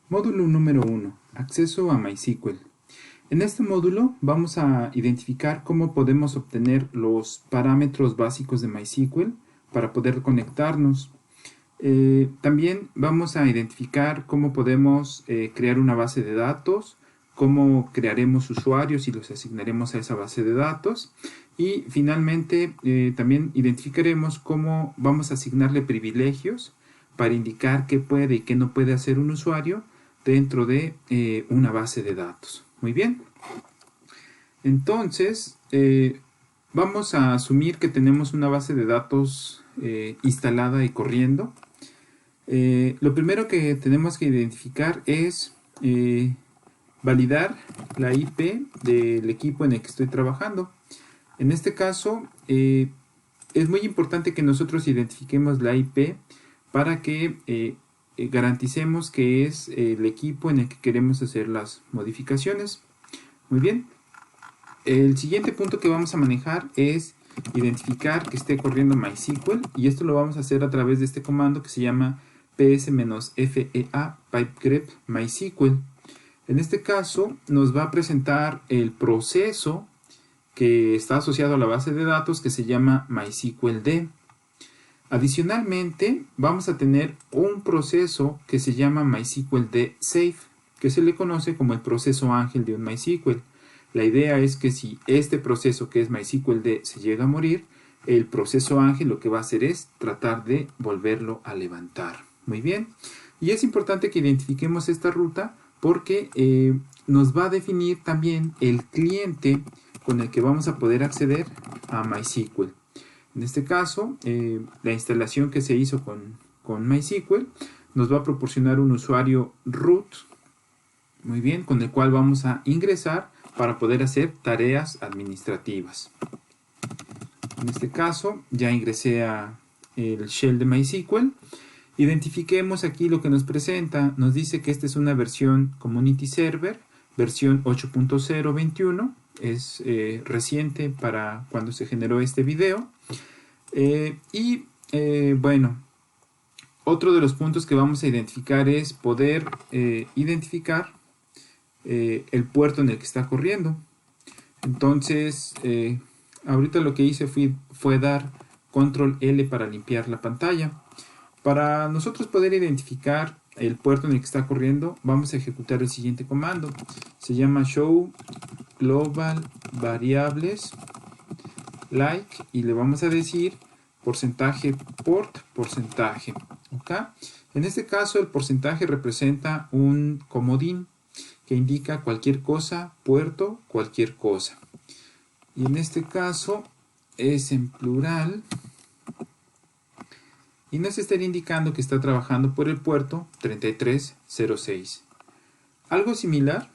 Módulo número 1. Acceso a MySQL. En este módulo vamos a identificar cómo podemos obtener los parámetros básicos de MySQL para poder conectarnos. También vamos a identificar cómo podemos crear una base de datos, cómo crearemos usuarios y los asignaremos a esa base de datos. Y finalmente también identificaremos cómo vamos a asignarle privilegios para indicar qué puede y qué no puede hacer un usuario dentro de una base de datos. Muy bien. Entonces, vamos a asumir que tenemos una base de datos instalada y corriendo. Lo primero que tenemos que identificar es validar la IP del equipo en el que estoy trabajando. En este caso, es muy importante que nosotros identifiquemos la IP para que garanticemos que es el equipo en el que queremos hacer las modificaciones. Muy bien. El siguiente punto que vamos a manejar es identificar que esté corriendo MySQL, y esto lo vamos a hacer a través de este comando que se llama ps-fea pipegrep MySQL. En este caso nos va a presentar el proceso que está asociado a la base de datos que se llama MySQLD. Adicionalmente, vamos a tener un proceso que se llama MySQLD Save, que se le conoce como el proceso ángel de un MySQL. La idea es que si este proceso que es MySQLD se llega a morir, el proceso ángel lo que va a hacer es tratar de volverlo a levantar. Muy bien. Y es importante que identifiquemos esta ruta porque nos va a definir también el cliente con el que vamos a poder acceder a MySQL. En este caso, la instalación que se hizo con MySQL nos va a proporcionar un usuario root, muy bien, con el cual vamos a ingresar para poder hacer tareas administrativas. En este caso, ya ingresé a el shell de MySQL. Identifiquemos aquí lo que nos presenta. Nos dice que esta es una versión Community Server, versión 8.021. Es reciente para cuando se generó este video. Bueno, otro de los puntos que vamos a identificar es poder identificar el puerto en el que está corriendo. Entonces, ahorita lo que hice fue dar control L para limpiar la pantalla. Para nosotros poder identificar el puerto en el que está corriendo, vamos a ejecutar el siguiente comando. Se llama show global variables like y le vamos a decir porcentaje port porcentaje. ¿Okay? En este caso el porcentaje representa un comodín que indica cualquier cosa, puerto, cualquier cosa. Y en este caso es en plural y nos estaría indicando que está trabajando por el puerto 3306. Algo similar,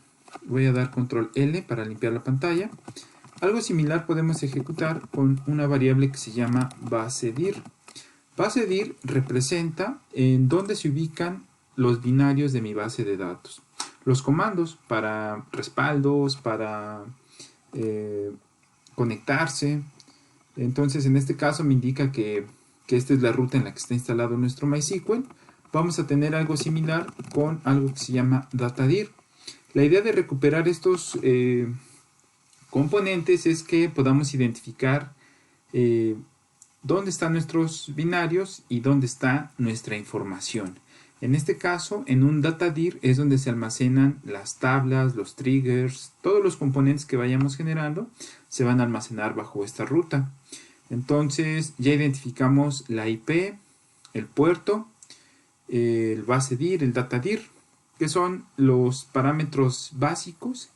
voy a dar control L para limpiar la pantalla. Algo similar podemos ejecutar con una variable que se llama basedir. Basedir representa en dónde se ubican los binarios de mi base de datos. Los comandos para respaldos, para conectarse. Entonces, en este caso me indica que esta es la ruta en la que está instalado nuestro MySQL. Vamos a tener algo similar con algo que se llama datadir. La idea de recuperar estos componentes es que podamos identificar dónde están nuestros binarios y dónde está nuestra información. En este caso, en un datadir es donde se almacenan las tablas, los triggers, todos los componentes que vayamos generando se van a almacenar bajo esta ruta. Entonces ya identificamos la IP, el puerto, el basedir, el datadir, que son los parámetros básicos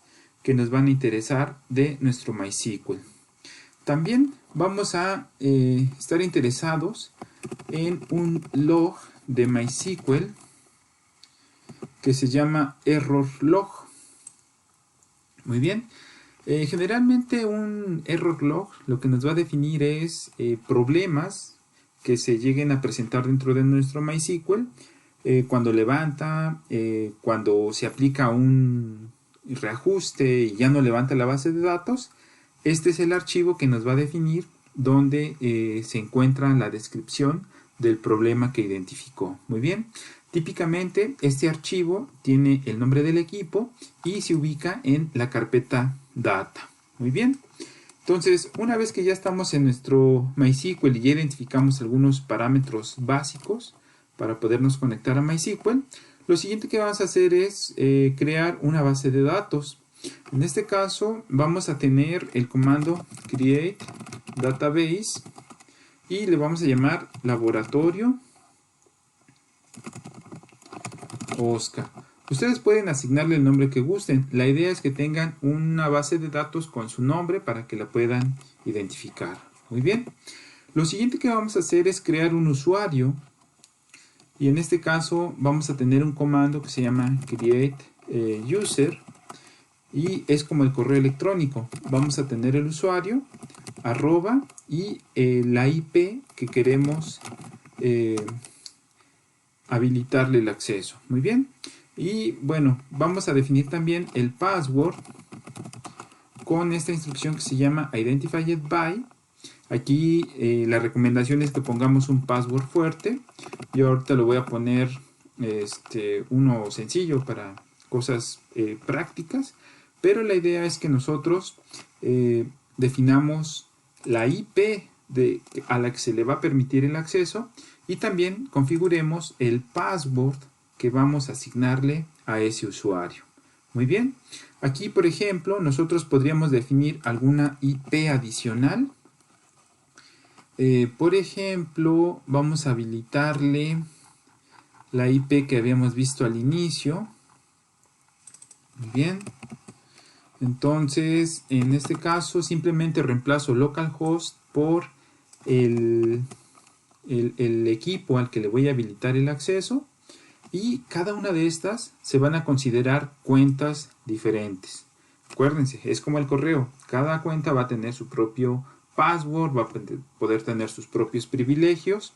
que nos van a interesar de nuestro MySQL. También vamos a estar interesados en un log de MySQL que se llama error log. Muy bien. Generalmente un error log lo que nos va a definir es problemas que se lleguen a presentar dentro de nuestro MySQL cuando levanta, cuando se aplica un reajuste y ya no levanta la base de datos. Este es el archivo que nos va a definir donde se encuentra la descripción del problema que identificó. Muy bien. Típicamente este archivo tiene el nombre del equipo y se ubica en la carpeta data. Muy bien. Entonces, una vez que ya estamos en nuestro MySQL y ya identificamos algunos parámetros básicos para podernos conectar a MySQL, lo siguiente que vamos a hacer es crear una base de datos. En este caso vamos a tener el comando create database y le vamos a llamar laboratorio Oscar. Ustedes pueden asignarle el nombre que gusten. La idea es que tengan una base de datos con su nombre para que la puedan identificar. Muy bien. Lo siguiente que vamos a hacer es crear un usuario. Y en este caso vamos a tener un comando que se llama create user. Y es como el correo electrónico. Vamos a tener el usuario, arroba y la IP que queremos habilitarle el acceso. Muy bien. Y bueno, vamos a definir también el password con esta instrucción que se llama identified by. Aquí la recomendación es que pongamos un password fuerte. Yo ahorita lo voy a poner uno sencillo para cosas prácticas, pero la idea es que nosotros definamos la IP a la que se le va a permitir el acceso y también configuremos el password que vamos a asignarle a ese usuario. Muy bien, aquí por ejemplo nosotros podríamos definir alguna IP adicional. Por ejemplo, vamos a habilitarle la IP que habíamos visto al inicio. Muy bien. Entonces, en este caso simplemente reemplazo localhost por el equipo al que le voy a habilitar el acceso. Y cada una de estas se van a considerar cuentas diferentes. Acuérdense, es como el correo. Cada cuenta va a tener su propio password, va a poder tener sus propios privilegios.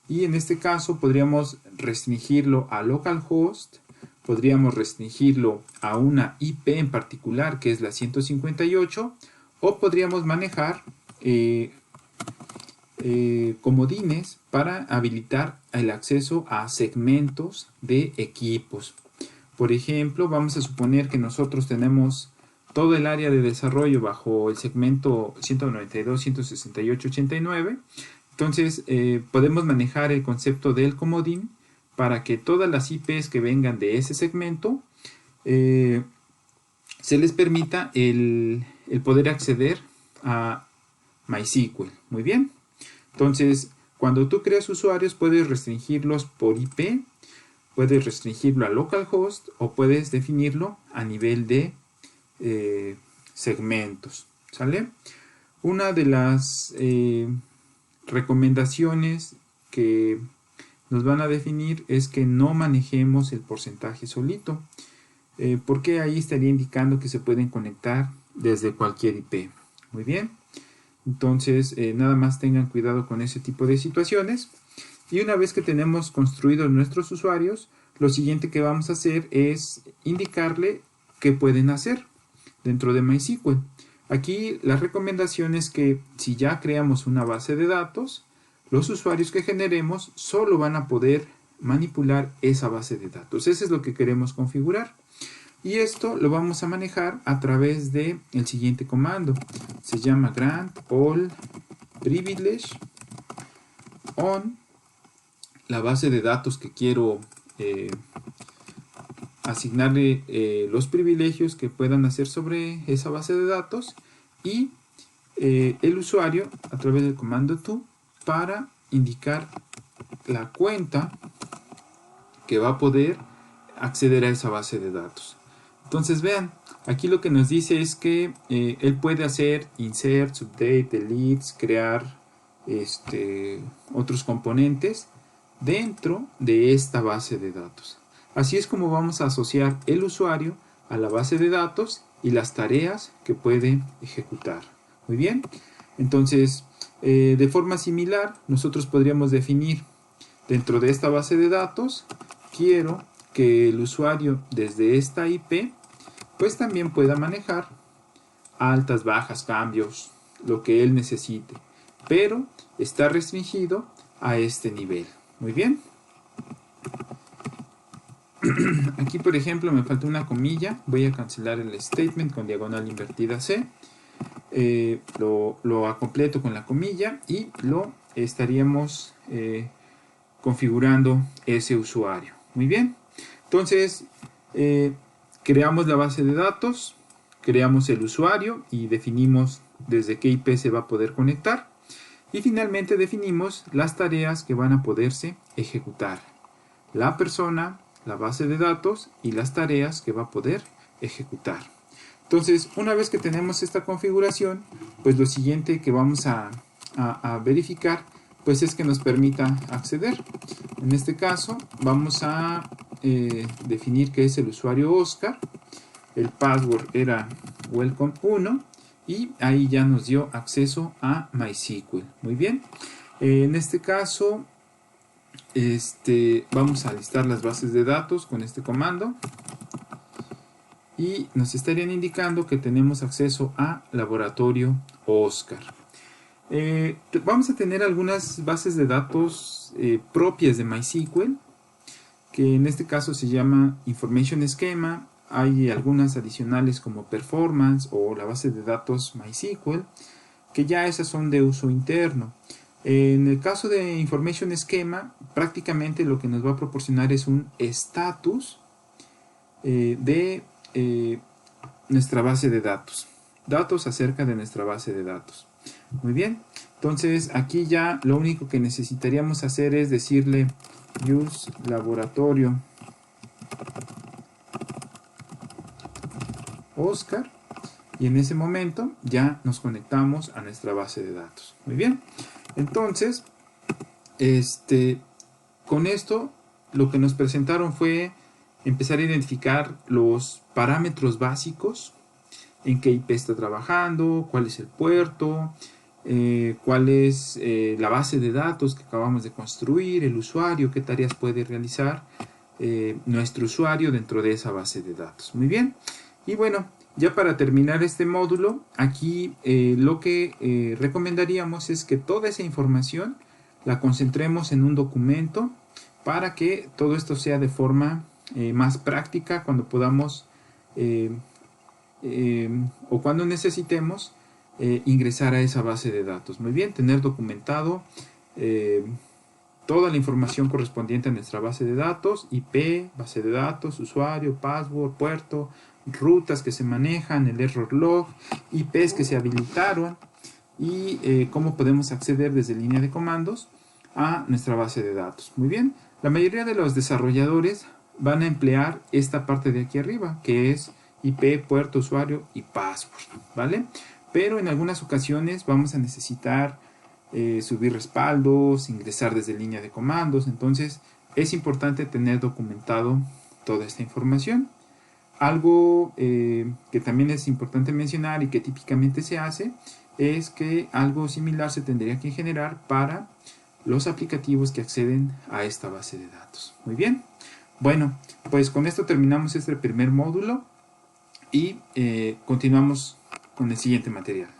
Y en este caso podríamos restringirlo a localhost, podríamos restringirlo a una IP en particular que es la 158, o podríamos manejar comodines para habilitar el acceso a segmentos de equipos. Por ejemplo, vamos a suponer que nosotros tenemos todo el área de desarrollo bajo el segmento 192.168.89. Entonces podemos manejar el concepto del comodín para que todas las IPs que vengan de ese segmento se les permita el poder acceder a MySQL. Muy bien. Entonces, cuando tú creas usuarios, puedes restringirlos por IP, puedes restringirlo a localhost o puedes definirlo a nivel de segmentos. ¿Sale? Una de las recomendaciones que nos van a definir es que no manejemos el porcentaje solito, porque ahí estaría indicando que se pueden conectar desde cualquier IP. Muy bien. Entonces, nada más tengan cuidado con ese tipo de situaciones. Y una vez que tenemos construidos nuestros usuarios, lo siguiente que vamos a hacer es indicarle qué pueden hacer dentro de MySQL. Aquí la recomendación es que si ya creamos una base de datos, los usuarios que generemos solo van a poder manipular esa base de datos. Eso es lo que queremos configurar. Y esto lo vamos a manejar a través de el siguiente comando. Se llama grant all privilege on la base de datos que quiero asignarle los privilegios que puedan hacer sobre esa base de datos y el usuario a través del comando to para indicar la cuenta que va a poder acceder a esa base de datos. Entonces vean, aquí lo que nos dice es que él puede hacer insert, update, delete, crear otros componentes dentro de esta base de datos. Así es como vamos a asociar el usuario a la base de datos y las tareas que puede ejecutar. Muy bien, entonces de forma similar nosotros podríamos definir dentro de esta base de datos, quiero que el usuario desde esta IP pues también pueda manejar altas, bajas, cambios, lo que él necesite, pero está restringido a este nivel. Muy bien. aquí por ejemplo me falta una comilla, voy a cancelar el statement con diagonal invertida C, lo completo con la comilla y lo estaríamos configurando ese usuario. Muy bien, entonces creamos la base de datos, creamos el usuario y definimos desde qué IP se va a poder conectar. Y finalmente definimos las tareas que van a poderse ejecutar. La persona, la base de datos y las tareas que va a poder ejecutar. Entonces, una vez que tenemos esta configuración, pues lo siguiente que vamos a verificar pues es que nos permita acceder. En este caso vamos a definir que es el usuario Oscar. El password era welcome1 y ahí ya nos dio acceso a MySQL. Muy bien. En este caso vamos a listar las bases de datos con este comando y nos estarían indicando que tenemos acceso a laboratorio Oscar. Vamos a tener algunas bases de datos propias de MySQL, que en este caso se llama Information Schema. Hay algunas adicionales como Performance o la base de datos MySQL, que ya esas son de uso interno. En el caso de Information Schema, prácticamente lo que nos va a proporcionar es un estatus de nuestra base de datos. Datos acerca de nuestra base de datos. Muy bien, entonces aquí ya lo único que necesitaríamos hacer es decirle use laboratorio Oscar y en ese momento ya nos conectamos a nuestra base de datos. Muy bien, entonces con esto lo que nos presentaron fue empezar a identificar los parámetros básicos, en qué IP está trabajando, cuál es el puerto, cuál es la base de datos que acabamos de construir, el usuario, qué tareas puede realizar nuestro usuario dentro de esa base de datos. Muy bien, y bueno, ya para terminar este módulo, aquí lo que recomendaríamos es que toda esa información la concentremos en un documento para que todo esto sea de forma más práctica cuando podamos o cuando necesitemos ingresar a esa base de datos. Muy bien, tener documentado toda la información correspondiente a nuestra base de datos, IP, base de datos, usuario, password, puerto, rutas que se manejan, el error log, IPs que se habilitaron y cómo podemos acceder desde línea de comandos a nuestra base de datos. Muy bien, la mayoría de los desarrolladores van a emplear esta parte de aquí arriba, que es IP, puerto, usuario y password, ¿vale? Pero en algunas ocasiones vamos a necesitar subir respaldos, ingresar desde línea de comandos, entonces es importante tener documentado toda esta información. Algo que también es importante mencionar y que típicamente se hace es que algo similar se tendría que generar para los aplicativos que acceden a esta base de datos. Muy bien, bueno, pues con esto terminamos este primer módulo y continuamos con el siguiente material.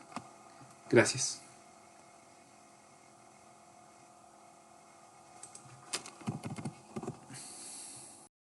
Gracias.